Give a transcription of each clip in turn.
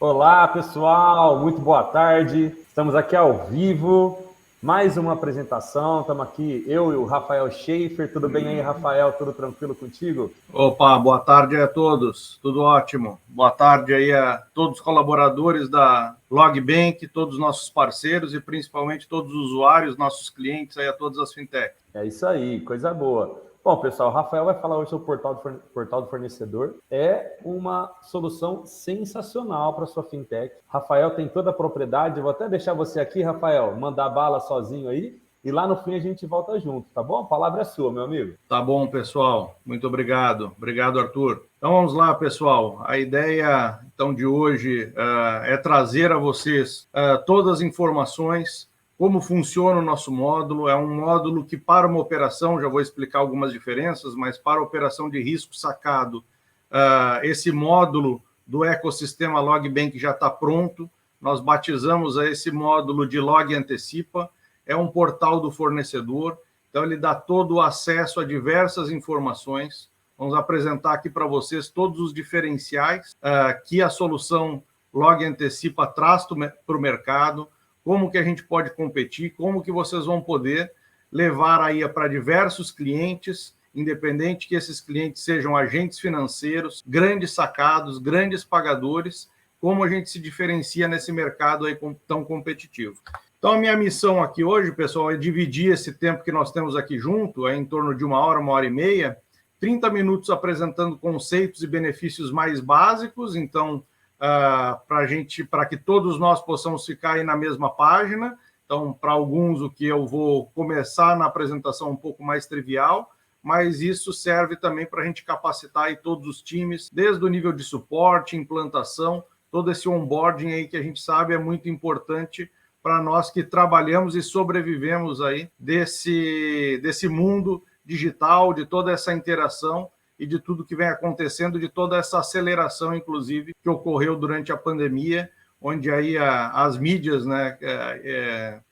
Olá, pessoal, muito boa tarde. Estamos aqui ao vivo, mais uma apresentação. Estamos aqui, eu e o Rafael Schaefer. Tudo bem aí, Rafael? Tudo tranquilo contigo? Opa, boa tarde a todos, tudo ótimo. Boa tarde aí a todos os colaboradores da Logbank, todos os nossos parceiros e principalmente todos os usuários, nossos clientes aí, a todas as fintechs. É isso aí, coisa boa. Bom, pessoal, o Rafael vai falar hoje sobre o portal do fornecedor. É uma solução sensacional para a sua fintech. Rafael tem toda a propriedade. Eu vou até deixar você aqui, Rafael, mandar bala sozinho aí. E lá no fim a gente volta junto, tá bom? A palavra é sua, meu amigo. Tá bom, pessoal. Muito obrigado. Obrigado, Arthur. Então vamos lá, pessoal. A ideia então de hoje é trazer a vocês todas as informações, como funciona o nosso módulo. É um módulo que, para uma operação, já vou explicar algumas diferenças, mas para a operação de risco sacado, esse módulo do ecossistema Logbank já está pronto. Nós batizamos esse módulo de Log Antecipa. É um portal do fornecedor, então ele dá todo o acesso a diversas informações. Vamos apresentar aqui para vocês todos os diferenciais que a solução Log Antecipa traz para o mercado, como que a gente pode competir, como que vocês vão poder levar aí para diversos clientes, independente que esses clientes sejam agentes financeiros, grandes sacados, grandes pagadores, como a gente se diferencia nesse mercado aí tão competitivo. Então, a minha missão aqui hoje, pessoal, é dividir esse tempo que nós temos aqui junto, em torno de 1 hora e meia, 30 minutos apresentando conceitos e benefícios mais básicos, então, para que todos nós possamos ficar aí na mesma página. Então, para alguns, o que eu vou começar na apresentação um pouco mais trivial, mas isso serve também para a gente capacitar aí todos os times, desde o nível de suporte, implantação, todo esse onboarding aí que a gente sabe é muito importante para nós que trabalhamos e sobrevivemos aí desse mundo digital, de toda essa interação e de tudo que vem acontecendo, de toda essa aceleração, inclusive, que ocorreu durante a pandemia, onde aí as mídias, né,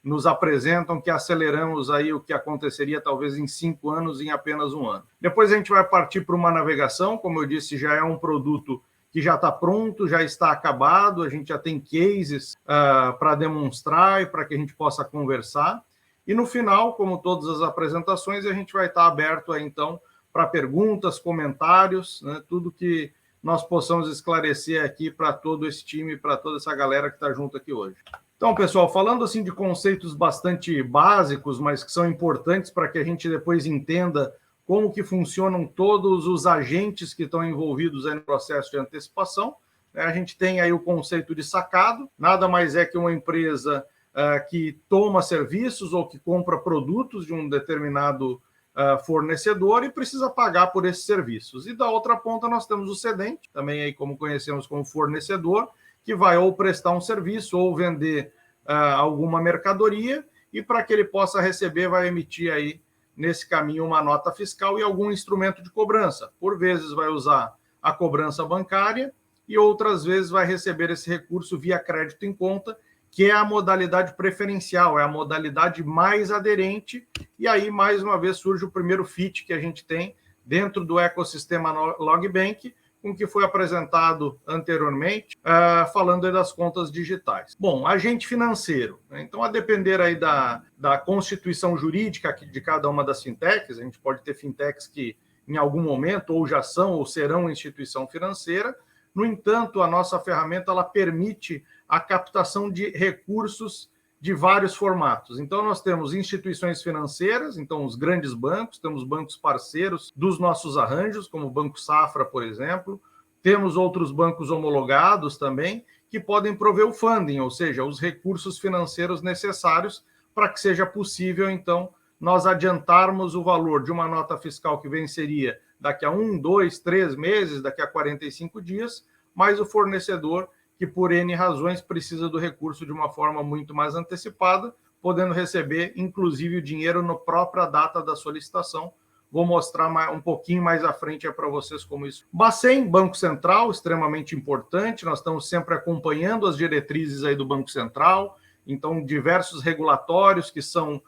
nos apresentam que aceleramos aí o que aconteceria talvez em 5 anos em apenas 1 ano. Depois a gente vai partir para uma navegação, como eu disse, já é um produto que já está pronto, já está acabado, a gente já tem cases para demonstrar e para que a gente possa conversar. E no final, como todas as apresentações, a gente vai estar aberto aí, então, para perguntas, comentários, né, tudo que nós possamos esclarecer aqui para todo esse time, para toda essa galera que está junto aqui hoje. Então, pessoal, falando assim de conceitos bastante básicos, mas que são importantes para que a gente depois entenda como que funcionam todos os agentes que estão envolvidos aí no processo de antecipação. A gente tem aí o conceito de sacado, nada mais é que uma empresa que toma serviços ou que compra produtos de um determinado fornecedor e precisa pagar por esses serviços. E da outra ponta nós temos o cedente, também aí como conhecemos como fornecedor, que vai ou prestar um serviço ou vender alguma mercadoria e para que ele possa receber vai emitir aí nesse caminho uma nota fiscal e algum instrumento de cobrança. Por vezes vai usar a cobrança bancária e outras vezes vai receber esse recurso via crédito em conta, que é a modalidade preferencial, é a modalidade mais aderente, e aí, mais uma vez, surge o primeiro fit que a gente tem dentro do ecossistema Logbank, com o que foi apresentado anteriormente, falando das contas digitais. Bom, agente financeiro, né? Então, a depender aí da constituição jurídica de cada uma das fintechs, a gente pode ter fintechs que em algum momento ou já são ou serão instituição financeira. No entanto, a nossa ferramenta ela permite a captação de recursos de vários formatos. Então, nós temos instituições financeiras, então os grandes bancos, temos bancos parceiros dos nossos arranjos, como o Banco Safra, por exemplo. Temos outros bancos homologados também, que podem prover o funding, ou seja, os recursos financeiros necessários para que seja possível, então, nós adiantarmos o valor de uma nota fiscal que venceria daqui a 1, 2, 3 meses, daqui a 45 dias, mas o fornecedor que por N razões precisa do recurso de uma forma muito mais antecipada, podendo receber, inclusive, o dinheiro na própria data da solicitação. Vou mostrar um pouquinho mais à frente para vocês como isso. Bacen, Banco Central, extremamente importante, nós estamos sempre acompanhando as diretrizes aí do Banco Central, então diversos regulatórios que são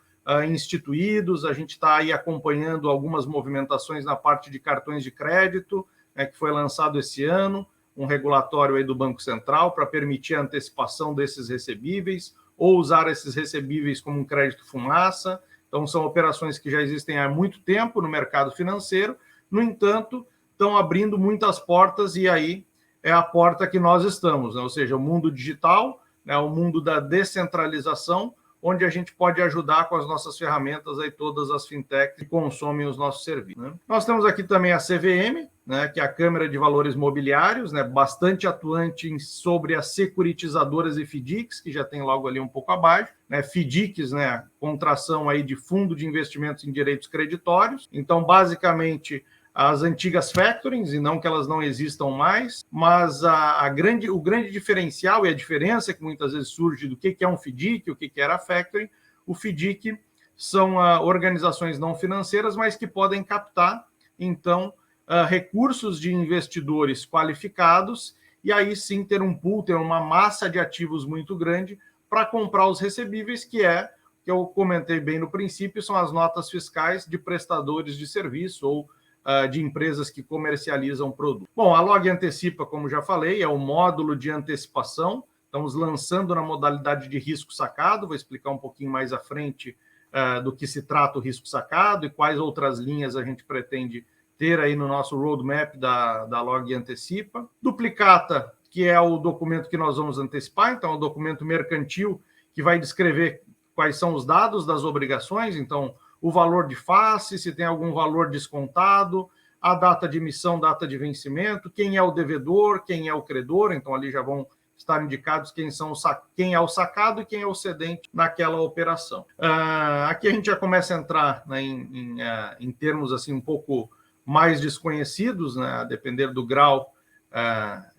instituídos, a gente está aí acompanhando algumas movimentações na parte de cartões de crédito, que foi lançado esse ano, um regulatório aí do Banco Central para permitir a antecipação desses recebíveis ou usar esses recebíveis como um crédito fumaça. Então, são operações que já existem há muito tempo no mercado financeiro, no entanto, estão abrindo muitas portas e aí é a porta que nós estamos, né? Ou seja, o mundo digital, né? O mundo da descentralização, onde a gente pode ajudar com as nossas ferramentas aí todas as fintechs que consomem os nossos serviços, né? Nós temos aqui também a CVM, né, que é a Câmara de Valores Mobiliários, né, bastante atuante sobre as securitizadoras e FDICs, que já tem logo ali um pouco abaixo, né, FDICs, né, contração aí de Fundo de Investimentos em Direitos Creditórios. Então, basicamente, as antigas factorings, e não que elas não existam mais, mas o grande diferencial e a diferença que muitas vezes surge do que é um FDIC, o que era factoring, o FDIC são organizações não financeiras, mas que podem captar, então, recursos de investidores qualificados e aí sim ter um pool, ter uma massa de ativos muito grande para comprar os recebíveis, que eu comentei bem no princípio, são as notas fiscais de prestadores de serviço ou de empresas que comercializam produtos. Bom, a Log Antecipa, como já falei, é o módulo de antecipação. Estamos lançando na modalidade de risco sacado. Vou explicar um pouquinho mais à frente do que se trata o risco sacado e quais outras linhas a gente pretende ter aí no nosso roadmap da Log Antecipa. Duplicata, que é o documento que nós vamos antecipar. Então, é um documento mercantil que vai descrever quais são os dados das obrigações. Então, o valor de face, se tem algum valor descontado, a data de emissão, data de vencimento, quem é o devedor, quem é o credor, então ali já vão estar indicados quem é o sacado e quem é o cedente naquela operação. Aqui a gente já começa a entrar, né, em termos assim um pouco mais desconhecidos, né, a depender do grau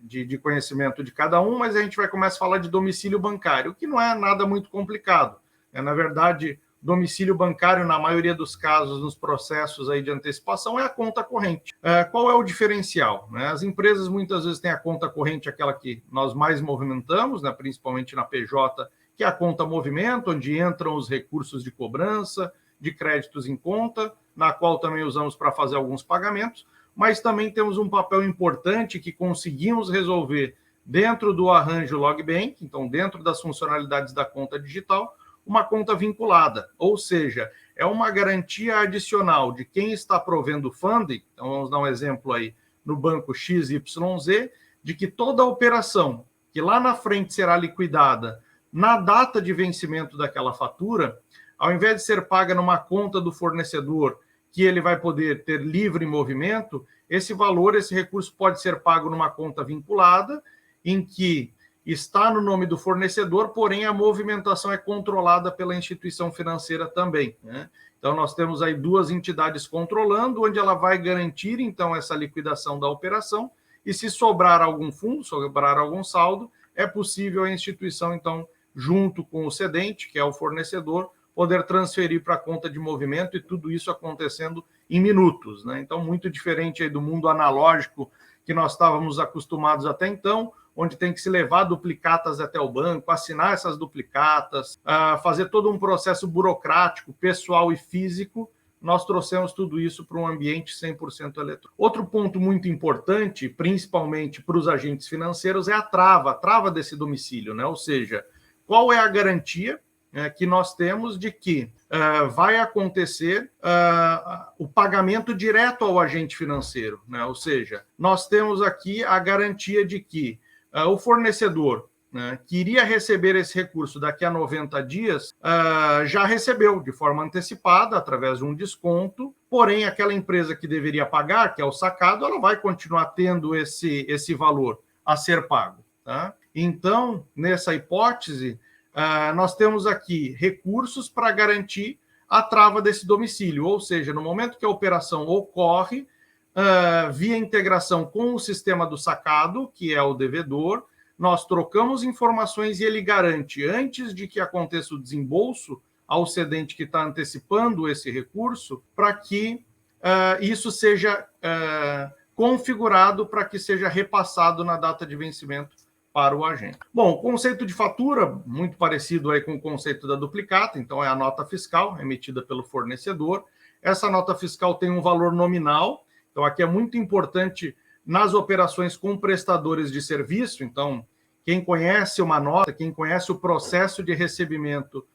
de conhecimento de cada um, mas a gente vai começar a falar de domicílio bancário, que não é nada muito complicado. Na verdade, domicílio bancário, na maioria dos casos, nos processos aí de antecipação, é a conta corrente. Qual é o diferencial? As empresas muitas vezes têm a conta corrente, aquela que nós mais movimentamos, né, principalmente na PJ, que é a conta movimento, onde entram os recursos de cobrança, de créditos em conta, na qual também usamos para fazer alguns pagamentos, mas também temos um papel importante que conseguimos resolver dentro do arranjo LogBank, então dentro das funcionalidades da conta digital, uma conta vinculada, ou seja, é uma garantia adicional de quem está provendo funding. Então, vamos dar um exemplo aí no banco XYZ, de que toda operação que lá na frente será liquidada na data de vencimento daquela fatura, ao invés de ser paga numa conta do fornecedor, que ele vai poder ter livre movimento, esse valor, esse recurso pode ser pago numa conta vinculada, em que está no nome do fornecedor, porém a movimentação é controlada pela instituição financeira também, né? Então, nós temos aí duas entidades controlando, onde ela vai garantir, então, essa liquidação da operação, e se sobrar algum fundo, sobrar algum saldo, é possível a instituição, então, junto com o cedente, que é o fornecedor, poder transferir para a conta de movimento, e tudo isso acontecendo em minutos, né? Então, muito diferente aí do mundo analógico que nós estávamos acostumados até então, onde tem que se levar duplicatas até o banco, assinar essas duplicatas, fazer todo um processo burocrático, pessoal e físico. Nós trouxemos tudo isso para um ambiente 100% eletrônico. Outro ponto muito importante, principalmente para os agentes financeiros, é a trava desse domicílio, né? Ou seja, qual é a garantia que nós temos de que vai acontecer o pagamento direto ao agente financeiro, né? Ou seja, nós temos aqui a garantia de que o fornecedor, né, que iria receber esse recurso daqui a 90 dias, já recebeu de forma antecipada, através de um desconto, porém aquela empresa que deveria pagar, que é o sacado, ela vai continuar tendo esse valor a ser pago, tá? Então, nessa hipótese, nós temos aqui recursos para garantir a trava desse domicílio, ou seja, no momento que a operação ocorre, via integração com o sistema do sacado, que é o devedor, nós trocamos informações e ele garante, antes de que aconteça o desembolso ao cedente que está antecipando esse recurso, para que isso seja configurado para que seja repassado na data de vencimento para o agente. Bom, o conceito de fatura, muito parecido aí com o conceito da duplicata, então é a nota fiscal emitida pelo fornecedor. Essa nota fiscal tem um valor nominal. Então, aqui é muito importante nas operações com prestadores de serviço. Então, quem conhece uma nota, quem conhece o processo de recebimento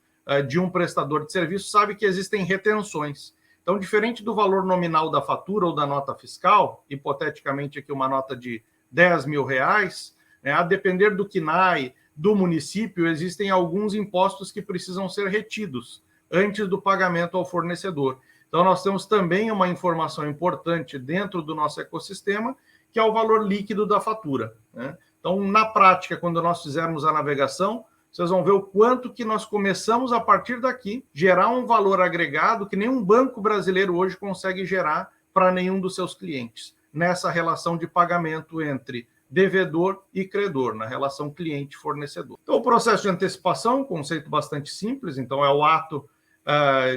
de um prestador de serviço, sabe que existem retenções. Então, diferente do valor nominal da fatura ou da nota fiscal, hipoteticamente aqui uma nota de R$10.000, a depender do CNAE, do município, existem alguns impostos que precisam ser retidos antes do pagamento ao fornecedor. Então, nós temos também uma informação importante dentro do nosso ecossistema, que é o valor líquido da fatura. Então, na prática, quando nós fizermos a navegação, vocês vão ver o quanto que nós começamos, a partir daqui, gerar um valor agregado que nenhum banco brasileiro hoje consegue gerar para nenhum dos seus clientes, nessa relação de pagamento entre devedor e credor, na relação cliente-fornecedor. Então, o processo de antecipação, um conceito bastante simples, então é o ato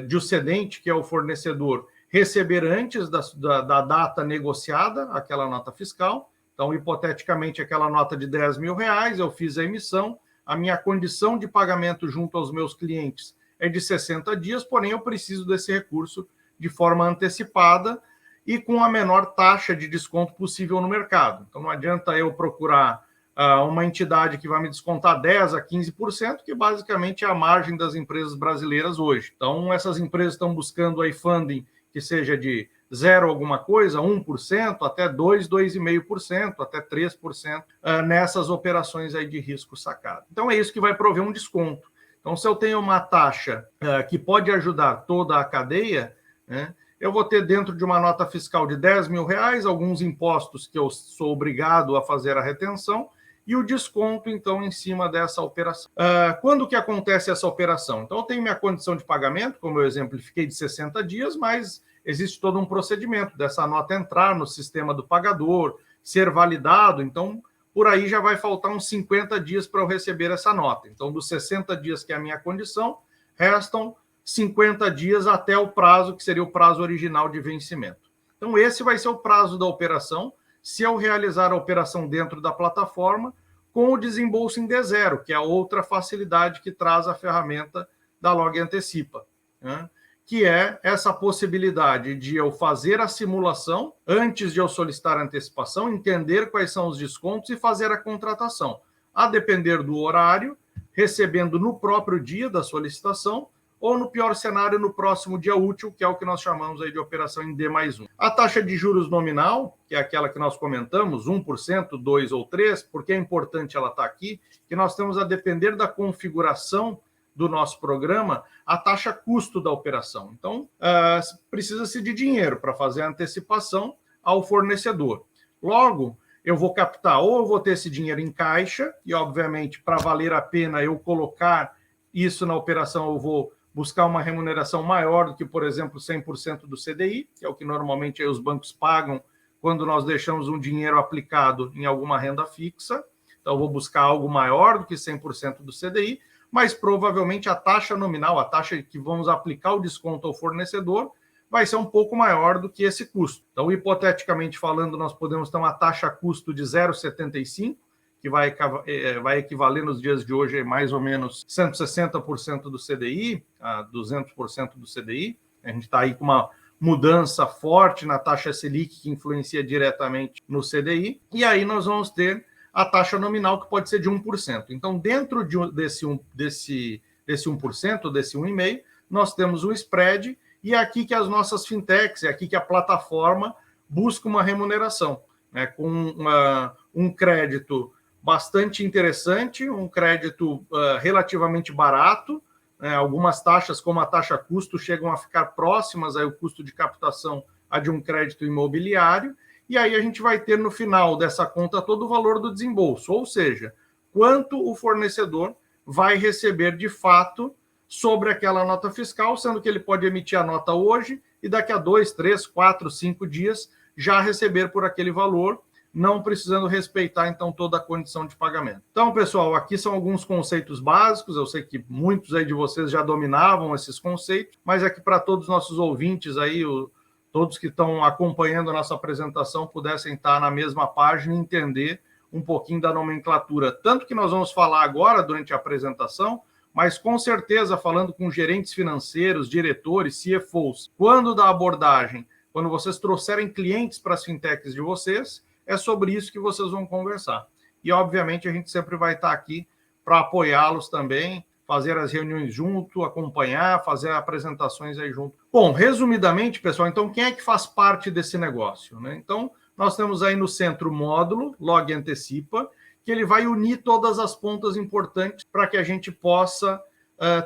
de o cedente, que é o fornecedor, receber antes da data negociada aquela nota fiscal. Então, hipoteticamente, aquela nota de R$10.000, eu fiz a emissão, a minha condição de pagamento junto aos meus clientes é de 60 dias, porém eu preciso desse recurso de forma antecipada e com a menor taxa de desconto possível no mercado. Então, não adianta eu procurar uma entidade que vai me descontar 10% a 15%, que basicamente é a margem das empresas brasileiras hoje. Então, essas empresas estão buscando aí funding que seja de 0 alguma coisa, 1%, até 2%, 2,5%, até 3% nessas operações aí de risco sacado. Então, é isso que vai prover um desconto. Então, se eu tenho uma taxa que pode ajudar toda a cadeia, eu vou ter dentro de uma nota fiscal de R$10.000, alguns impostos que eu sou obrigado a fazer a retenção, e o desconto, então, em cima dessa operação. Quando que acontece essa operação? Então, eu tenho minha condição de pagamento, como eu exemplifiquei, de 60 dias, mas existe todo um procedimento dessa nota entrar no sistema do pagador, ser validado. Então, por aí já vai faltar uns 50 dias para eu receber essa nota. Então, dos 60 dias que é a minha condição, restam 50 dias até o prazo, que seria o prazo original de vencimento. Então, esse vai ser o prazo da operação, se eu realizar a operação dentro da plataforma, com o desembolso em D0, que é a outra facilidade que traz a ferramenta da Log Antecipa, que é essa possibilidade de eu fazer a simulação antes de eu solicitar a antecipação, entender quais são os descontos e fazer a contratação. A depender do horário, recebendo no próprio dia da solicitação, ou no pior cenário, no próximo dia útil, que é o que nós chamamos aí de operação em D+1. A taxa de juros nominal, que é aquela que nós comentamos, 1%, 2% ou 3%, porque é importante ela estar aqui, que nós temos a depender da configuração do nosso programa, a taxa custo da operação. Então, precisa-se de dinheiro para fazer a antecipação ao fornecedor. Logo, eu vou captar, ou eu vou ter esse dinheiro em caixa, e obviamente, para valer a pena eu colocar isso na operação, eu vou buscar uma remuneração maior do que, por exemplo, 100% do CDI, que é o que normalmente aí os bancos pagam quando nós deixamos um dinheiro aplicado em alguma renda fixa. Então, eu vou buscar algo maior do que 100% do CDI, mas provavelmente a taxa nominal, a taxa que vamos aplicar o desconto ao fornecedor, vai ser um pouco maior do que esse custo. Então, hipoteticamente falando, nós podemos ter uma taxa custo de 0,75%, que vai equivaler nos dias de hoje a mais ou menos 160% do CDI, a 200% do CDI. A gente está aí com uma mudança forte na taxa Selic, que influencia diretamente no CDI. E aí nós vamos ter a taxa nominal, que pode ser de 1%. Então, dentro desse 1%, desse 1,5%, nós temos o spread, e é aqui que as nossas fintechs, é aqui que a plataforma busca uma remuneração, com um crédito bastante interessante, um crédito relativamente barato. Algumas taxas, como a taxa custo, chegam a ficar próximas ao custo de captação a de um crédito imobiliário, e aí a gente vai ter no final dessa conta todo o valor do desembolso, ou seja, quanto o fornecedor vai receber de fato sobre aquela nota fiscal, sendo que ele pode emitir a nota hoje e daqui a 2, 3, 4, 5 dias já receber por aquele valor, não precisando respeitar, então, toda a condição de pagamento. Então, pessoal, aqui são alguns conceitos básicos. Eu sei que muitos aí de vocês já dominavam esses conceitos, mas é que para todos os nossos ouvintes aí, todos que estão acompanhando a nossa apresentação, pudessem estar na mesma página e entender um pouquinho da nomenclatura. Tanto que nós vamos falar agora durante a apresentação, mas com certeza falando com gerentes financeiros, diretores, CFOs, quando da abordagem, quando vocês trouxerem clientes para as fintechs de vocês, é sobre isso que vocês vão conversar. E, obviamente, a gente sempre vai estar aqui para apoiá-los também, fazer as reuniões junto, acompanhar, fazer apresentações aí junto. Bom, resumidamente, pessoal, então, quem é que faz parte desse negócio, né? Então, nós temos aí no centro o módulo Log Antecipa, que ele vai unir todas as pontas importantes para que a gente possa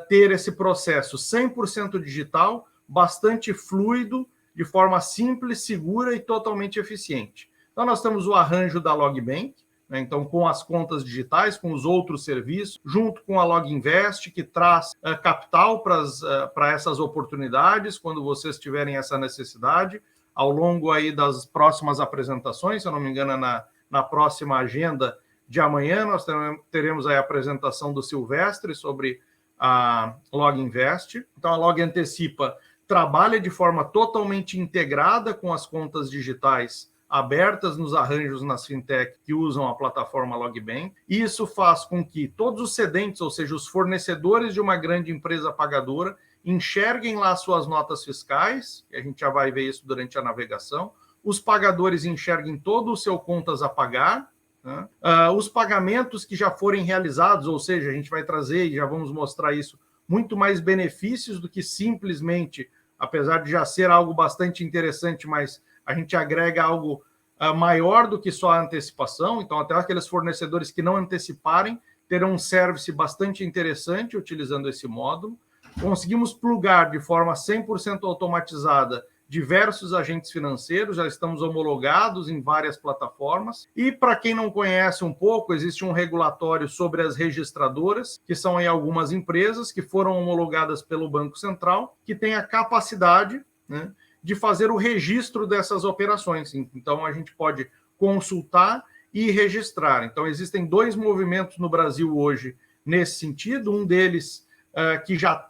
ter esse processo 100% digital, bastante fluido, de forma simples, segura e totalmente eficiente. Então, nós temos o arranjo da LogBank, né? Então, com as contas digitais, com os outros serviços, junto com a LogInvest, que traz capital para essas oportunidades, quando vocês tiverem essa necessidade, ao longo aí das próximas apresentações, se eu não me engano, na próxima agenda de amanhã, nós teremos aí a apresentação do Silvestre sobre a LogInvest. Então, a Log Antecipa trabalha de forma totalmente integrada com as contas digitais abertas nos arranjos nas fintech que usam a plataforma LogBank. Isso faz com que todos os cedentes, ou seja, os fornecedores de uma grande empresa pagadora, enxerguem lá suas notas fiscais, e a gente já vai ver isso durante a navegação, os pagadores enxerguem todo o seu contas a pagar, né? Os pagamentos que já forem realizados, ou seja, a gente vai trazer, e já vamos mostrar isso, muito mais benefícios do que simplesmente, apesar de já ser algo bastante interessante, mas a gente agrega algo maior do que só a antecipação. Então, até aqueles fornecedores que não anteciparem terão um service bastante interessante utilizando esse módulo. Conseguimos plugar de forma 100% automatizada diversos agentes financeiros, já estamos homologados em várias plataformas. E, para quem não conhece um pouco, existe um regulatório sobre as registradoras, que são aí algumas empresas que foram homologadas pelo Banco Central, que têm a capacidade, né, de fazer o registro dessas operações. Então, a gente pode consultar e registrar. Então, existem 2 movimentos no Brasil hoje nesse sentido. Um deles que já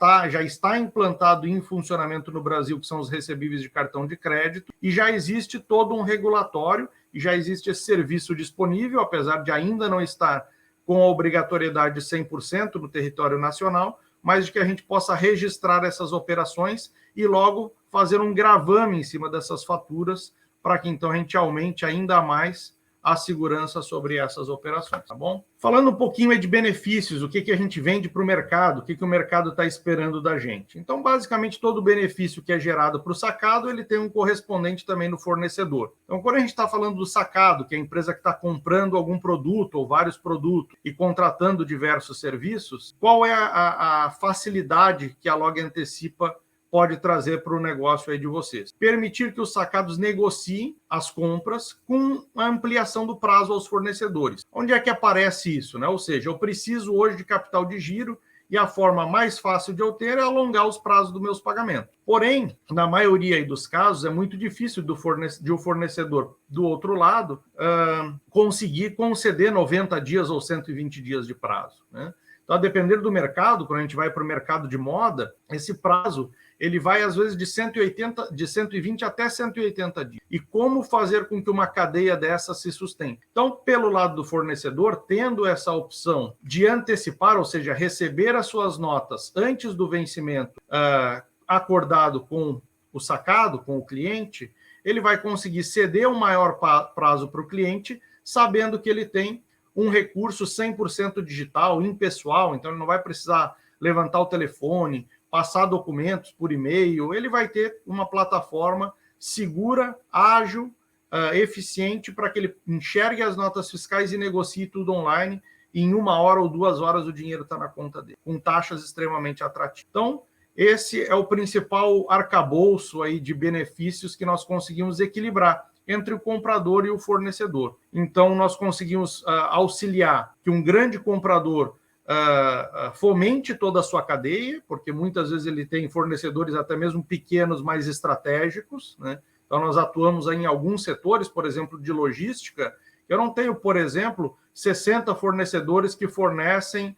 está implantado em funcionamento no Brasil, que são os recebíveis de cartão de crédito, e já existe todo um regulatório, e já existe esse serviço disponível, apesar de ainda não estar com a obrigatoriedade de 100% no território nacional, mas de que a gente possa registrar essas operações e logo fazer um gravame em cima dessas faturas, para que então a gente aumente ainda mais a segurança sobre essas operações, tá bom? Falando um pouquinho de benefícios, o que a gente vende para o mercado, o que o mercado está esperando da gente. Então, basicamente, todo o benefício que é gerado para o sacado, ele tem um correspondente também no fornecedor. Então, quando a gente está falando do sacado, que é a empresa que está comprando algum produto ou vários produtos e contratando diversos serviços, qual é a facilidade que a Log Antecipa pode trazer para o negócio aí de vocês? Permitir que os sacados negociem as compras com a ampliação do prazo aos fornecedores. Onde é que aparece isso, né? Ou seja, eu preciso hoje de capital de giro e a forma mais fácil de eu ter é alongar os prazos dos meus pagamentos. Porém, na maioria dos casos, é muito difícil de o fornecedor do outro lado conseguir conceder 90 dias ou 120 dias de prazo, né? Então, a depender do mercado, quando a gente vai para o mercado de moda, esse prazo ele vai, às vezes, de 120 até 180 dias. E como fazer com que uma cadeia dessa se sustente? Então, pelo lado do fornecedor, tendo essa opção de antecipar, ou seja, receber as suas notas antes do vencimento acordado com o sacado, com o cliente, ele vai conseguir ceder um maior prazo para o cliente, sabendo que ele tem um recurso 100% digital, impessoal, então ele não vai precisar levantar o telefone, passar documentos por e-mail, ele vai ter uma plataforma segura, ágil, eficiente, para que ele enxergue as notas fiscais e negocie tudo online, e em 1 hora ou 2 horas o dinheiro está na conta dele, com taxas extremamente atrativas. Então, esse é o principal arcabouço aí de benefícios que nós conseguimos equilibrar entre o comprador e o fornecedor. Então, nós conseguimos auxiliar que um grande comprador fomente toda a sua cadeia, porque muitas vezes ele tem fornecedores até mesmo pequenos, mais estratégicos, né? Então, nós atuamos em alguns setores, por exemplo, de logística. Eu não tenho, por exemplo, 60 fornecedores que fornecem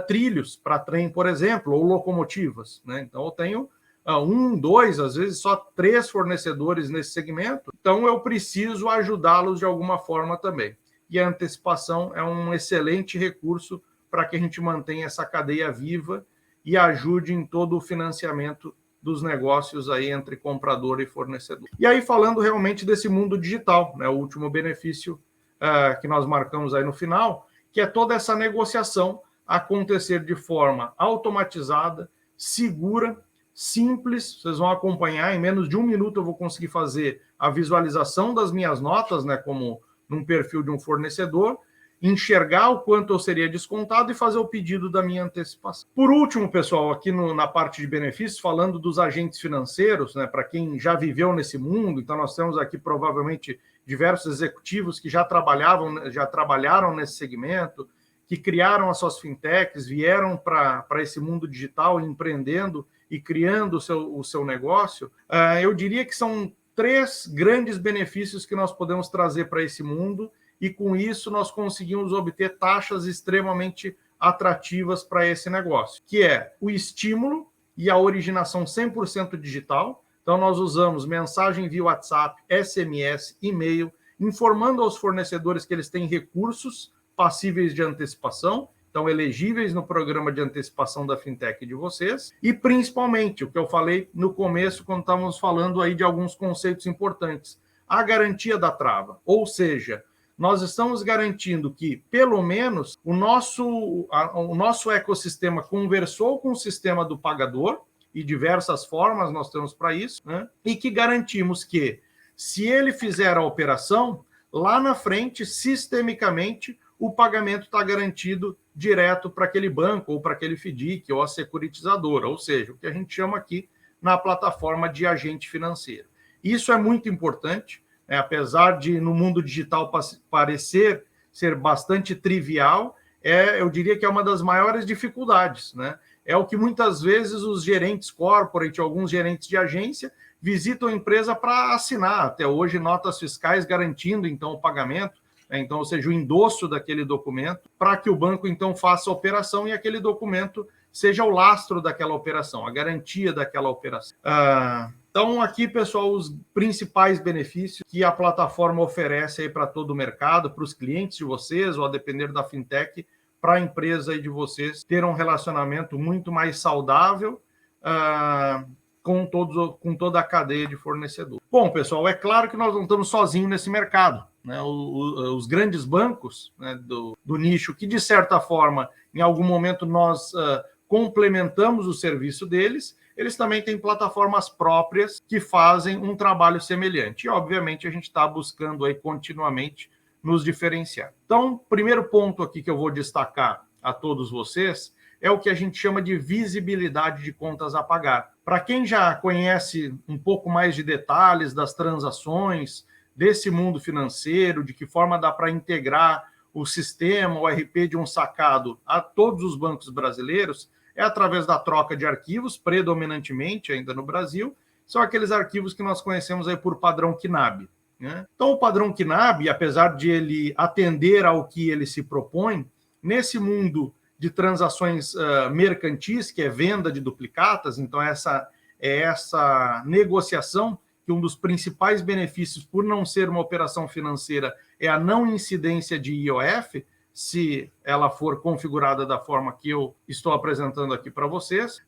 trilhos para trem, por exemplo, ou locomotivas, né? Então, eu tenho 1, 2, às vezes só 3 fornecedores nesse segmento, então eu preciso ajudá-los de alguma forma também. E a antecipação é um excelente recurso para que a gente mantenha essa cadeia viva e ajude em todo o financiamento dos negócios aí entre comprador e fornecedor. E aí, falando realmente desse mundo digital, né, o último benefício que nós marcamos aí no final, que é toda essa negociação acontecer de forma automatizada, segura, simples. Vocês vão acompanhar, em menos de 1 minuto eu vou conseguir fazer a visualização das minhas notas, né, como num perfil de um fornecedor, enxergar o quanto eu seria descontado e fazer o pedido da minha antecipação. Por último, pessoal, aqui na parte de benefícios, falando dos agentes financeiros, né, para quem já viveu nesse mundo, então nós temos aqui provavelmente diversos executivos que já trabalharam nesse segmento, que criaram as suas fintechs, vieram para esse mundo digital, empreendendo e criando o seu negócio. Eu diria que são 3 grandes benefícios que nós podemos trazer para esse mundo, e com isso nós conseguimos obter taxas extremamente atrativas para esse negócio, que é o estímulo e a originação 100% digital. Então, nós usamos mensagem via WhatsApp, SMS, e-mail, informando aos fornecedores que eles têm recursos passíveis de antecipação, então elegíveis no programa de antecipação da fintech de vocês, e principalmente, o que eu falei no começo, quando estávamos falando aí de alguns conceitos importantes, a garantia da trava, ou seja, nós estamos garantindo que, pelo menos, o nosso ecossistema conversou com o sistema do pagador, e diversas formas nós temos para isso, né? E que garantimos que, se ele fizer a operação, lá na frente, sistemicamente, o pagamento está garantido direto para aquele banco, ou para aquele FDIC, ou a securitizadora, ou seja, o que a gente chama aqui na plataforma de agente financeiro. Isso é muito importante, né? Apesar de, no mundo digital, parecer ser bastante trivial, eu diria que é uma das maiores dificuldades, né? É o que muitas vezes os gerentes corporate, alguns gerentes de agência, visitam a empresa para assinar, até hoje, notas fiscais garantindo, então, o pagamento, né? Então, ou seja, o endosso daquele documento, para que o banco, então, faça a operação e aquele documento seja o lastro daquela operação, a garantia daquela operação. Então, aqui, pessoal, os principais benefícios que a plataforma oferece aí para todo o mercado, para os clientes de vocês, ou a depender da fintech, para a empresa aí de vocês ter um relacionamento muito mais saudável com toda a cadeia de fornecedor. Bom, pessoal, é claro que nós não estamos sozinhos nesse mercado, né? Os grandes bancos, né, do nicho, que de certa forma, em algum momento nós complementamos o serviço deles, eles também têm plataformas próprias que fazem um trabalho semelhante. E, obviamente, a gente está buscando aí continuamente nos diferenciar. Então, primeiro ponto aqui que eu vou destacar a todos vocês é o que a gente chama de visibilidade de contas a pagar. Para quem já conhece um pouco mais de detalhes das transações, desse mundo financeiro, de que forma dá para integrar o sistema, o RP de um sacado a todos os bancos brasileiros, é através da troca de arquivos, predominantemente ainda no Brasil, são aqueles arquivos que nós conhecemos aí por padrão KNAB. Então, o padrão KNAB, apesar de ele atender ao que ele se propõe, nesse mundo de transações mercantis, que é venda de duplicatas, então essa negociação, que um dos principais benefícios, por não ser uma operação financeira, é a não incidência de IOF, se ela for configurada da forma que eu estou apresentando aqui para vocês.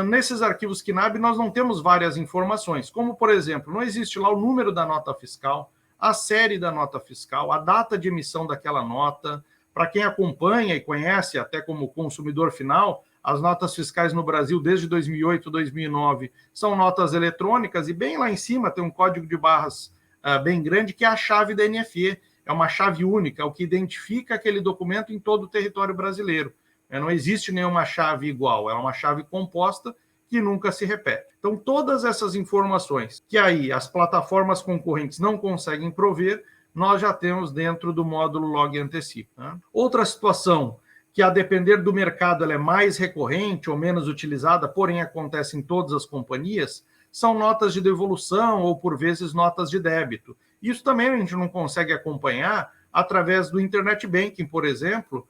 Nesses arquivos KNAB, nós não temos várias informações, como, por exemplo, não existe lá o número da nota fiscal, a série da nota fiscal, a data de emissão daquela nota. Para quem acompanha e conhece, até como consumidor final, as notas fiscais no Brasil, desde 2008, 2009, são notas eletrônicas, e bem lá em cima tem um código de barras bem grande, que é a chave da NFE. É uma chave única, é o que identifica aquele documento em todo o território brasileiro. Não existe nenhuma chave igual, é uma chave composta que nunca se repete. Então, todas essas informações que aí as plataformas concorrentes não conseguem prover, nós já temos dentro do módulo Log Antecipa. Né? Outra situação que, a depender do mercado, ela é mais recorrente ou menos utilizada, porém acontece em todas as companhias, são notas de devolução ou, por vezes, notas de débito. Isso também a gente não consegue acompanhar através do Internet Banking, por exemplo,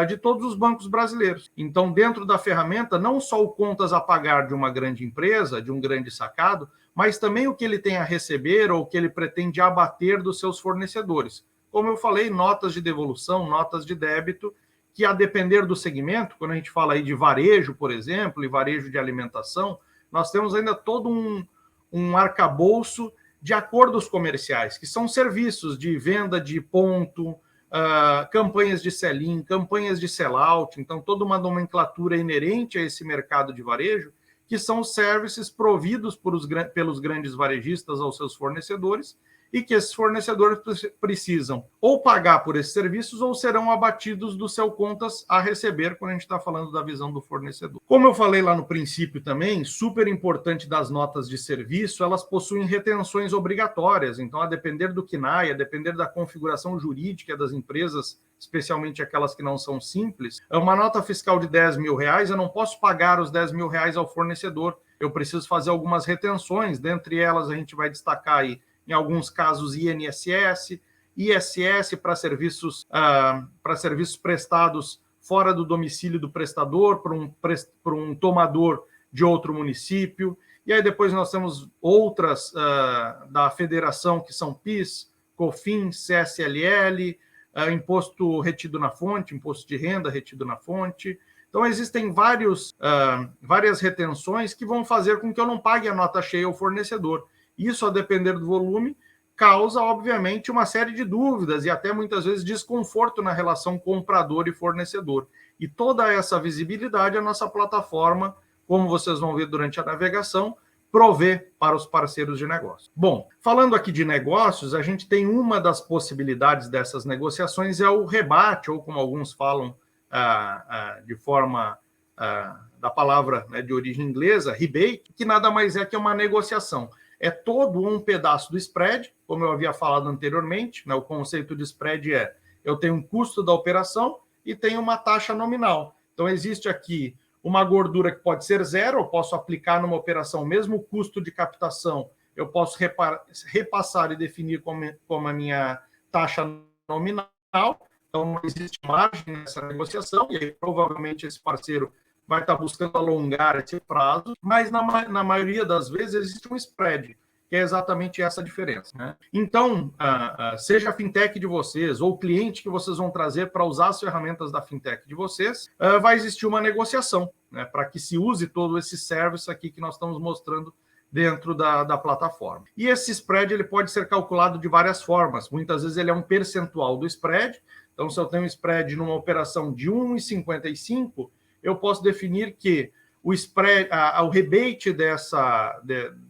de todos os bancos brasileiros. Então, dentro da ferramenta, não só o contas a pagar de uma grande empresa, de um grande sacado, mas também o que ele tem a receber ou o que ele pretende abater dos seus fornecedores. Como eu falei, notas de devolução, notas de débito, que, a depender do segmento, quando a gente fala aí de varejo, por exemplo, e varejo de alimentação, nós temos ainda todo um arcabouço de acordos comerciais, que são serviços de venda de ponto, campanhas de sell-in, campanhas de sell-out, então toda uma nomenclatura inerente a esse mercado de varejo, que são os serviços providos pelos grandes varejistas aos seus fornecedores, e que esses fornecedores precisam ou pagar por esses serviços ou serão abatidos do seu contas a receber quando a gente está falando da visão do fornecedor. Como eu falei lá no princípio também, super importante das notas de serviço, elas possuem retenções obrigatórias, então a depender do KNAI, a depender da configuração jurídica das empresas, especialmente aquelas que não são simples, uma nota fiscal de R$10 mil, eu não posso pagar os R$10 mil ao fornecedor, eu preciso fazer algumas retenções, dentre elas a gente vai destacar aí, em alguns casos, INSS, ISS para serviços prestados fora do domicílio do prestador, por um tomador de outro município. E aí depois nós temos outras da federação, que são PIS, COFINS, CSLL, imposto retido na fonte, imposto de renda retido na fonte. Então, existem várias retenções que vão fazer com que eu não pague a nota cheia ao fornecedor. Isso, a depender do volume, causa, obviamente, uma série de dúvidas e até muitas vezes desconforto na relação comprador e fornecedor. E toda essa visibilidade a nossa plataforma, como vocês vão ver durante a navegação, provê para os parceiros de negócio. Bom, falando aqui de negócios, a gente tem uma das possibilidades dessas negociações é o rebate, ou como alguns falam de forma da palavra, né, de origem inglesa, rebate, que nada mais é que uma negociação. É todo um pedaço do spread, como eu havia falado anteriormente, né? O conceito de spread é, eu tenho um custo da operação e tenho uma taxa nominal. Então, existe aqui uma gordura que pode ser zero, eu posso aplicar numa operação mesmo o custo de captação, eu posso repassar e definir como a minha taxa nominal, então não existe margem nessa negociação, e aí provavelmente esse parceiro vai estar buscando alongar esse prazo, mas na maioria das vezes existe um spread, que é exatamente essa diferença, né? Então, seja a fintech de vocês ou o cliente que vocês vão trazer para usar as ferramentas da fintech de vocês, vai existir uma negociação, né, para que se use todo esse serviço aqui que nós estamos mostrando dentro da plataforma. E esse spread ele pode ser calculado de várias formas. Muitas vezes ele é um percentual do spread. Então, se eu tenho um spread numa operação de 1,55, eu posso definir que o spread, o rebate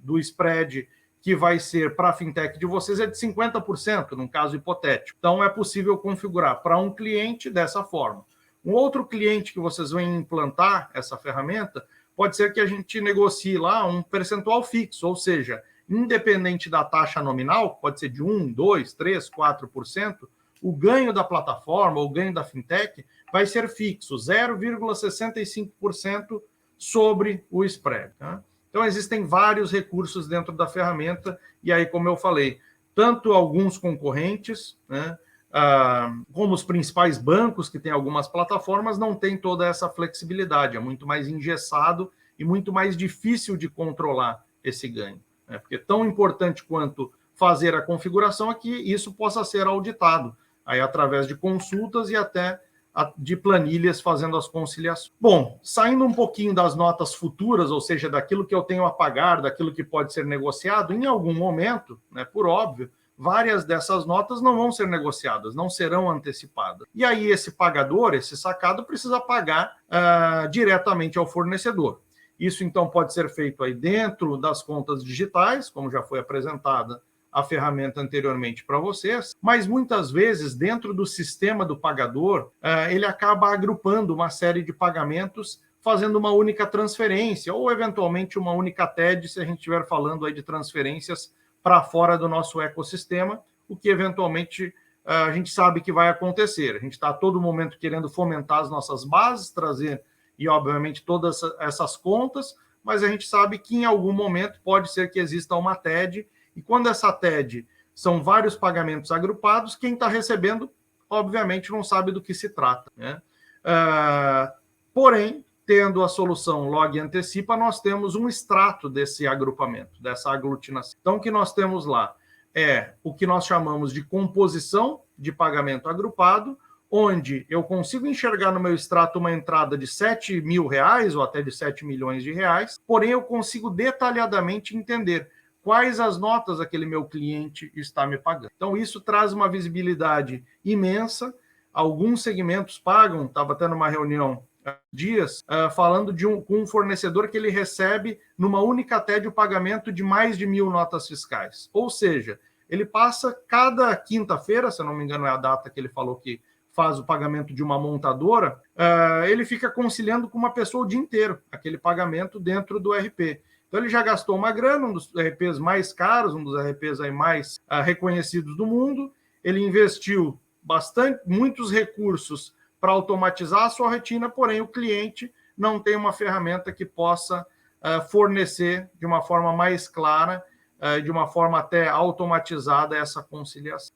do spread que vai ser para a fintech de vocês é de 50%, num caso hipotético. Então, é possível configurar para um cliente dessa forma. Um outro cliente que vocês vão implantar essa ferramenta, pode ser que a gente negocie lá um percentual fixo, ou seja, independente da taxa nominal, pode ser de 1%, 2%, 3%, 4%, o ganho da plataforma, o ganho da fintech, vai ser fixo, 0,65% sobre o spread. Tá? Então, existem vários recursos dentro da ferramenta, e aí, como eu falei, tanto alguns concorrentes, né, como os principais bancos que têm algumas plataformas, não tem toda essa flexibilidade, é muito mais engessado e muito mais difícil de controlar esse ganho. Né? Porque tão importante quanto fazer a configuração é que isso possa ser auditado, aí através de consultas e até de planilhas fazendo as conciliações. Bom, saindo um pouquinho das notas futuras, ou seja, daquilo que eu tenho a pagar, daquilo que pode ser negociado, em algum momento, né, por óbvio, várias dessas notas não vão ser negociadas, não serão antecipadas. E aí esse pagador, esse sacado, precisa pagar diretamente ao fornecedor. Isso, então, pode ser feito aí dentro das contas digitais, como já foi apresentada a ferramenta anteriormente para vocês, mas muitas vezes dentro do sistema do pagador, ele acaba agrupando uma série de pagamentos, fazendo uma única transferência, ou eventualmente uma única TED, se a gente estiver falando aí de transferências para fora do nosso ecossistema, o que eventualmente a gente sabe que vai acontecer. A gente está a todo momento querendo fomentar as nossas bases, trazer, e obviamente, todas essas contas, mas a gente sabe que em algum momento pode ser que exista uma TED, e quando essa TED são vários pagamentos agrupados, quem está recebendo, obviamente, não sabe do que se trata, né? Porém, tendo a solução Log Antecipa, nós temos um extrato desse agrupamento, dessa aglutinação. Então, o que nós temos lá é o que nós chamamos de composição de pagamento agrupado, onde eu consigo enxergar no meu extrato uma entrada de R$7.000 ou até de R$7 milhões, porém eu consigo detalhadamente entender quais as notas aquele meu cliente está me pagando. Então, isso traz uma visibilidade imensa. Alguns segmentos pagam, estava tendo uma reunião há dias, falando com um fornecedor que ele recebe numa única TED o pagamento de mais de 1.000 notas fiscais. Ou seja, ele passa cada quinta-feira, se eu não me engano é a data que ele falou que faz o pagamento de uma montadora, ele fica conciliando com uma pessoa o dia inteiro, aquele pagamento dentro do RP. Então ele já gastou uma grana, um dos RPs mais caros, um dos RPs aí mais reconhecidos do mundo, ele investiu muitos recursos para automatizar a sua rotina, porém o cliente não tem uma ferramenta que possa fornecer de uma forma mais clara, de uma forma até automatizada essa conciliação.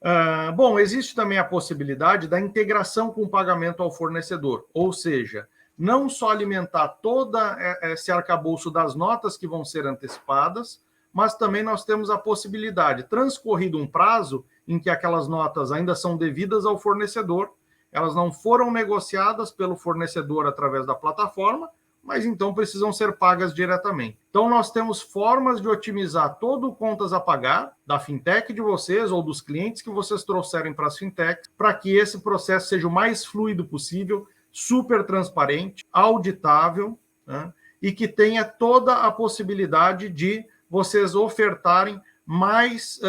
Bom, existe também a possibilidade da integração com o pagamento ao fornecedor, ou seja, não só alimentar todo esse arcabouço das notas que vão ser antecipadas, mas também nós temos a possibilidade, transcorrido um prazo em que aquelas notas ainda são devidas ao fornecedor, elas não foram negociadas pelo fornecedor através da plataforma, mas então precisam ser pagas diretamente. Então, nós temos formas de otimizar todo o contas a pagar da fintech de vocês ou dos clientes que vocês trouxerem para as fintechs, para que esse processo seja o mais fluido possível, super transparente, auditável, né, e que tenha toda a possibilidade de vocês ofertarem mais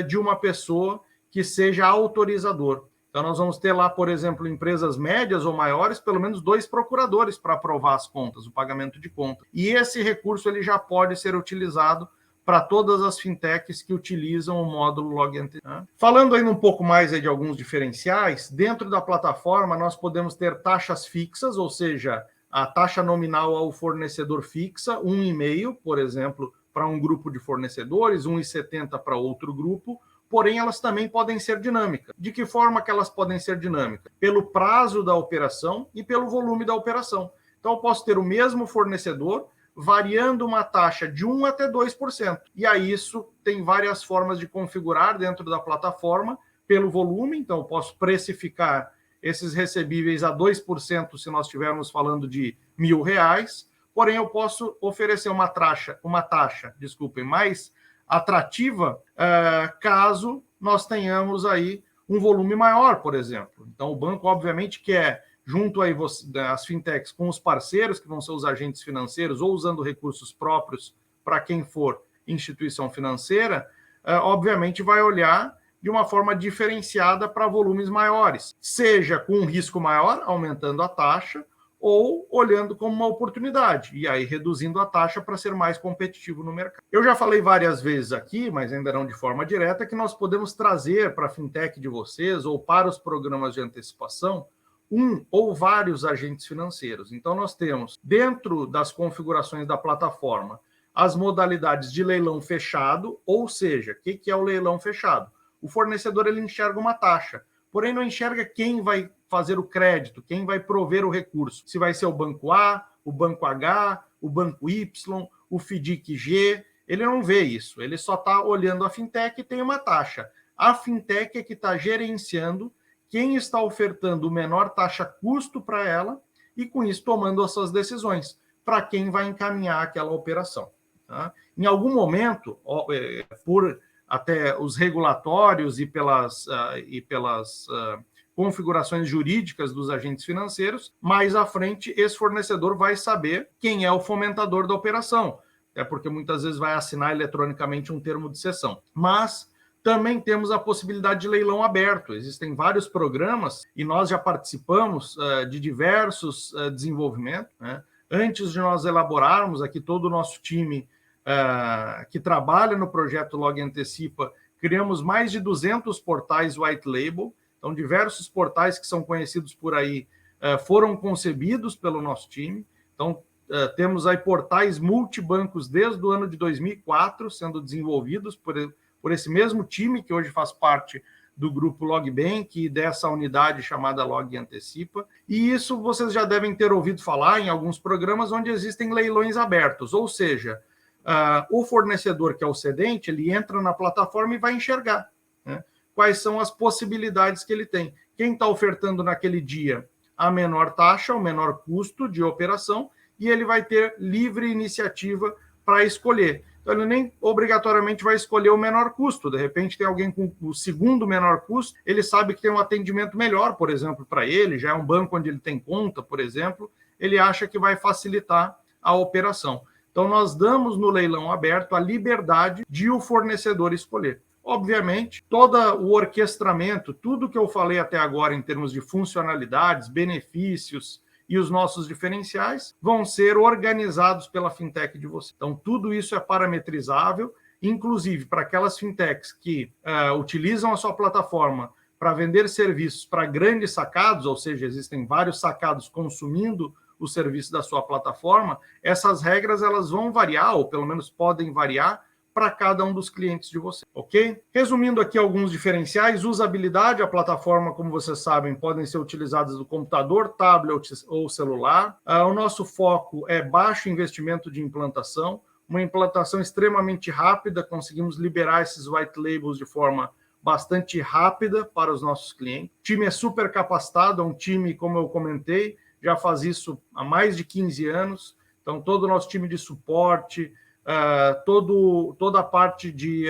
de uma pessoa que seja autorizador. Então, nós vamos ter lá, por exemplo, empresas médias ou maiores, pelo menos 2 procuradores para aprovar as contas, o pagamento de conta. E esse recurso ele já pode ser utilizado para todas as fintechs que utilizam o módulo Login. Falando ainda um pouco mais aí de alguns diferenciais, dentro da plataforma nós podemos ter taxas fixas, ou seja, a taxa nominal ao fornecedor fixa, 1,5, por exemplo, para um grupo de fornecedores, 1,70 para outro grupo, porém elas também podem ser dinâmicas. De que forma que elas podem ser dinâmicas? Pelo prazo da operação e pelo volume da operação. Então, eu posso ter o mesmo fornecedor variando uma taxa de 1% até 2%. E aí isso tem várias formas de configurar dentro da plataforma pelo volume. Então, eu posso precificar esses recebíveis a 2% se nós estivermos falando de R$1.000, porém eu posso oferecer uma taxa mais atrativa, caso nós tenhamos aí um volume maior, por exemplo. Então, o banco, obviamente, quer, junto aí as fintechs com os parceiros, que vão ser os agentes financeiros, ou usando recursos próprios para quem for instituição financeira, obviamente vai olhar de uma forma diferenciada para volumes maiores, seja com um risco maior, aumentando a taxa, ou olhando como uma oportunidade, e aí reduzindo a taxa para ser mais competitivo no mercado. Eu já falei várias vezes aqui, mas ainda não de forma direta, que nós podemos trazer para a fintech de vocês ou para os programas de antecipação um ou vários agentes financeiros. Então, nós temos, dentro das configurações da plataforma, as modalidades de leilão fechado, ou seja, o que é o leilão fechado? O fornecedor ele enxerga uma taxa, porém não enxerga quem vai fazer o crédito, quem vai prover o recurso. Se vai ser o banco A, o banco H, o banco Y, o FDIC G, ele não vê isso. Ele só está olhando a fintech e tem uma taxa. A fintech é que está gerenciando quem está ofertando o menor taxa-custo para ela e, com isso, tomando as suas decisões para quem vai encaminhar aquela operação. Tá? Em algum momento, por até os regulatórios e pelas configurações jurídicas dos agentes financeiros, mais à frente esse fornecedor vai saber quem é o fomentador da operação, é porque muitas vezes vai assinar eletronicamente um termo de cessão. Mas também temos a possibilidade de leilão aberto. Existem vários programas e nós já participamos de diversos desenvolvimentos, né? Antes de nós elaborarmos aqui todo o nosso time que trabalha no projeto Log Antecipa, criamos mais de 200 portais white label. Então, diversos portais que são conhecidos por aí foram concebidos pelo nosso time. Então, temos aí portais multibancos desde o ano de 2004 sendo desenvolvidos por esse mesmo time que hoje faz parte do grupo Logbank e dessa unidade chamada Log Antecipa. E isso vocês já devem ter ouvido falar em alguns programas onde existem leilões abertos, ou seja, o fornecedor que é o cedente, ele entra na plataforma e vai enxergar, né, quais são as possibilidades que ele tem. quem está ofertando naquele dia a menor taxa, o menor custo de operação, e ele vai ter livre iniciativa para escolher. Então, ele nem obrigatoriamente vai escolher o menor custo. De repente, tem alguém com o segundo menor custo, ele sabe que tem um atendimento melhor, por exemplo, para ele, já é um banco onde ele tem conta, por exemplo, ele acha que vai facilitar a operação. Então, nós damos no leilão aberto a liberdade de o fornecedor escolher. Obviamente, todo o orquestramento, tudo que eu falei até agora em termos de funcionalidades, benefícios e os nossos diferenciais vão ser organizados pela fintech de você. Então, tudo isso é parametrizável, inclusive para aquelas fintechs que utilizam a sua plataforma para vender serviços para grandes sacados, ou seja, existem vários sacados consumindo o serviço da sua plataforma, essas regras elas vão variar, ou pelo menos podem variar, para cada um dos clientes de você, ok? Resumindo aqui alguns diferenciais, usabilidade, a plataforma, como vocês sabem, podem ser utilizadas no computador, tablet ou celular. O nosso foco é baixo investimento de implantação, uma implantação extremamente rápida, conseguimos liberar esses white labels de forma bastante rápida para os nossos clientes. O time é super capacitado, é um time, como eu comentei, já faz isso há mais de 15 anos, então todo o nosso time de suporte, toda a parte de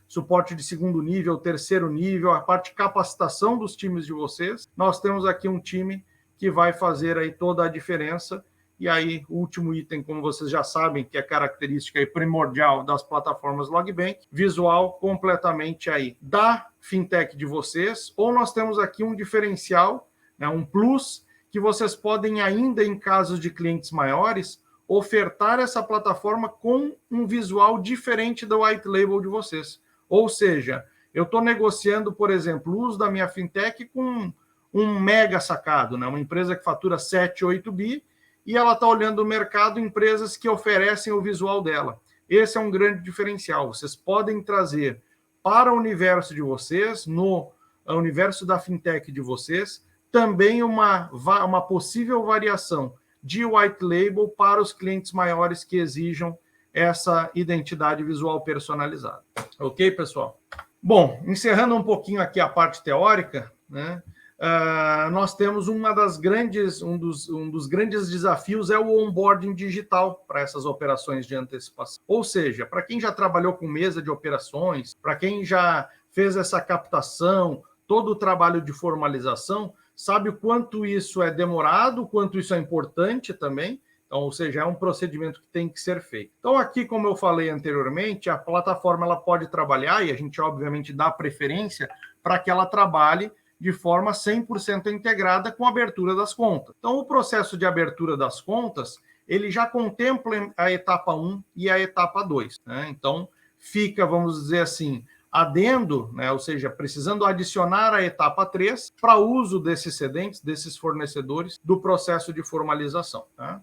suporte de segundo nível, terceiro nível, a parte de capacitação dos times de vocês. Nós temos aqui um time que vai fazer aí toda a diferença. E aí, o último item, como vocês já sabem, que é característica e primordial das plataformas Logbank, visual completamente aí da fintech de vocês, ou nós temos aqui um diferencial, né, um plus, que vocês podem ainda, em casos de clientes maiores, ofertar essa plataforma com um visual diferente do white label de vocês. Ou seja, eu estou negociando, por exemplo, o uso da minha fintech com um mega sacado, né? Uma empresa que fatura 7, 8 bi, e ela está olhando o mercado, empresas que oferecem o visual dela. Esse é um grande diferencial. Vocês podem trazer para o universo de vocês, no universo da fintech de vocês, também uma possível variação de white label para os clientes maiores que exijam essa identidade visual personalizada. Ok, pessoal? Bom, encerrando um pouquinho aqui a parte teórica, né? Nós temos um dos grandes desafios é o onboarding digital para essas operações de antecipação. Ou seja, para quem já trabalhou com mesa de operações, para quem já fez essa captação, todo o trabalho de formalização, sabe o quanto isso é demorado, o quanto isso é importante também. Então, ou seja, é um procedimento que tem que ser feito. Então, aqui, como eu falei anteriormente, a plataforma ela pode trabalhar, e a gente, obviamente, dá preferência para que ela trabalhe de forma 100% integrada com a abertura das contas. Então, o processo de abertura das contas, ele já contempla a etapa 1 e a etapa 2. Né? Então, fica, vamos dizer assim, adendo, né? Ou seja, precisando adicionar a etapa 3 para uso desses excedentes, desses fornecedores, do processo de formalização. Tá?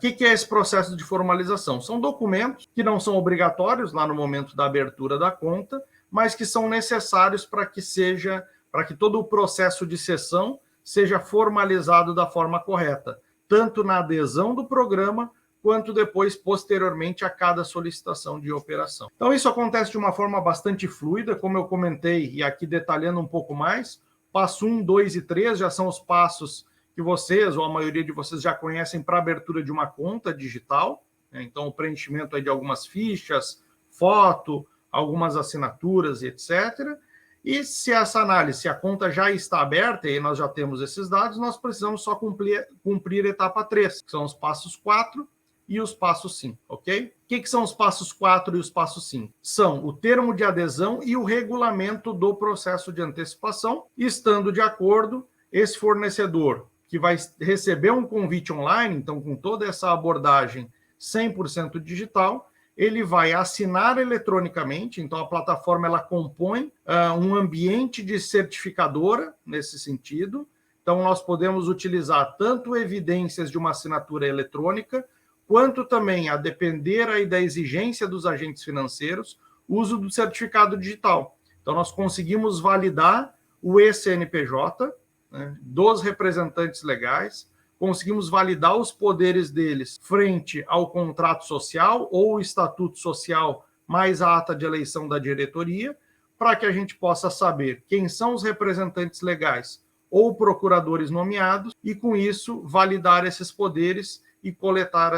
Que é esse processo de formalização? São documentos que não são obrigatórios lá no momento da abertura da conta, mas que são necessários para que todo o processo de cessão seja formalizado da forma correta, tanto na adesão do programa, quanto depois, posteriormente, a cada solicitação de operação. Então, isso acontece de uma forma bastante fluida, como eu comentei, e aqui detalhando um pouco mais, passo 1, 2 e 3 já são os passos que vocês, ou a maioria de vocês, já conhecem para a abertura de uma conta digital, né? Então, o preenchimento aí de algumas fichas, foto, algumas assinaturas e etc., e se essa análise, se a conta já está aberta e nós já temos esses dados, nós precisamos só cumprir a etapa 3, que são os passos 4 e os passos 5, ok? O que são os passos 4 e os passos 5? São o termo de adesão e o regulamento do processo de antecipação. Estando de acordo, esse fornecedor que vai receber um convite online, então com toda essa abordagem 100% digital, ele vai assinar eletronicamente, então a plataforma ela compõe um ambiente de certificadora nesse sentido. Então nós podemos utilizar tanto evidências de uma assinatura eletrônica, quanto também, a depender aí da exigência dos agentes financeiros, o uso do certificado digital. Então nós conseguimos validar o eCNPJ, né, dos representantes legais, conseguimos validar os poderes deles frente ao contrato social ou o estatuto social mais a ata de eleição da diretoria, para que a gente possa saber quem são os representantes legais ou procuradores nomeados e, com isso, validar esses poderes e coletar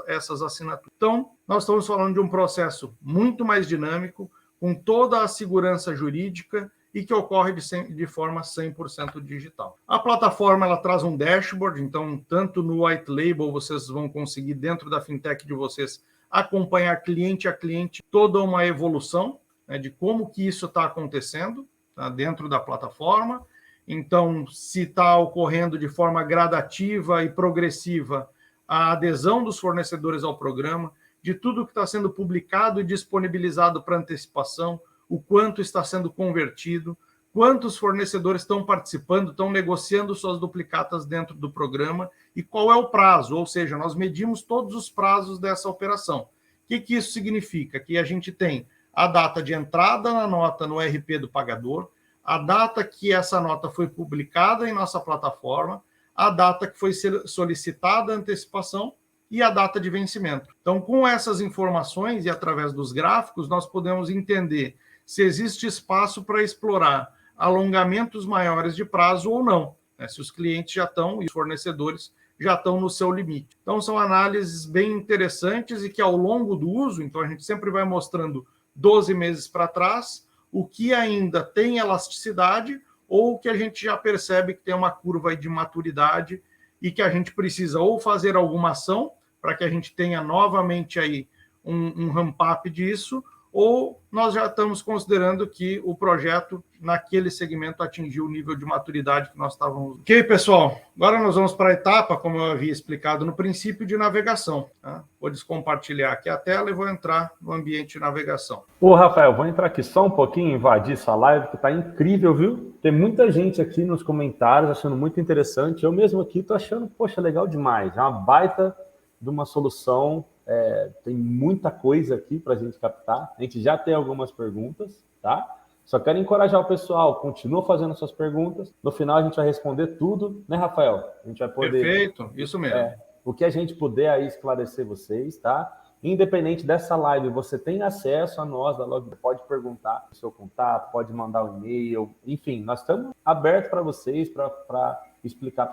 essas assinaturas. Então, nós estamos falando de um processo muito mais dinâmico, com toda a segurança jurídica e que ocorre de forma 100% digital. A plataforma ela traz um dashboard, então, tanto no White Label, vocês vão conseguir, dentro da fintech de vocês, acompanhar cliente a cliente toda uma evolução, né, de como que isso está acontecendo, tá, dentro da plataforma. Então, se está ocorrendo de forma gradativa e progressiva a adesão dos fornecedores ao programa, de tudo que está sendo publicado e disponibilizado para antecipação, o quanto está sendo convertido, quantos fornecedores estão participando, estão negociando suas duplicatas dentro do programa e qual é o prazo, ou seja, nós medimos todos os prazos dessa operação. O que isso significa? Que a gente tem a data de entrada na nota no RP do pagador, a data que essa nota foi publicada em nossa plataforma, a data que foi solicitada a antecipação e a data de vencimento. Então, com essas informações e através dos gráficos, nós podemos entender se existe espaço para explorar alongamentos maiores de prazo ou não, né? Se os clientes já estão e os fornecedores já estão no seu limite. Então, são análises bem interessantes e que, ao longo do uso, então a gente sempre vai mostrando 12 meses para trás, o que ainda tem elasticidade ou o que a gente já percebe que tem uma curva de maturidade e que a gente precisa ou fazer alguma ação para que a gente tenha novamente aí um ramp-up disso, ou nós já estamos considerando que o projeto, naquele segmento, atingiu o nível de maturidade que nós estávamos. Ok, pessoal, agora nós vamos para a etapa, como eu havia explicado no princípio, de navegação. Tá? Vou descompartilhar aqui a tela e vou entrar no ambiente de navegação. Ô, Rafael, vou entrar aqui só um pouquinho, invadir essa live, que está incrível, viu? Tem muita gente aqui nos comentários achando muito interessante. Eu mesmo aqui estou achando, poxa, legal demais. É uma baita de uma solução. Tem muita coisa aqui para a gente captar. A gente já tem algumas perguntas, tá? Só quero encorajar o pessoal, continua fazendo suas perguntas. No final a gente vai responder tudo, né, Rafael? A gente vai poder... Perfeito, isso mesmo. O que a gente puder aí esclarecer vocês, tá? Independente dessa live, você tem acesso a nós da Log, pode perguntar o seu contato, pode mandar um e-mail, enfim, nós estamos abertos para vocês, para explicar.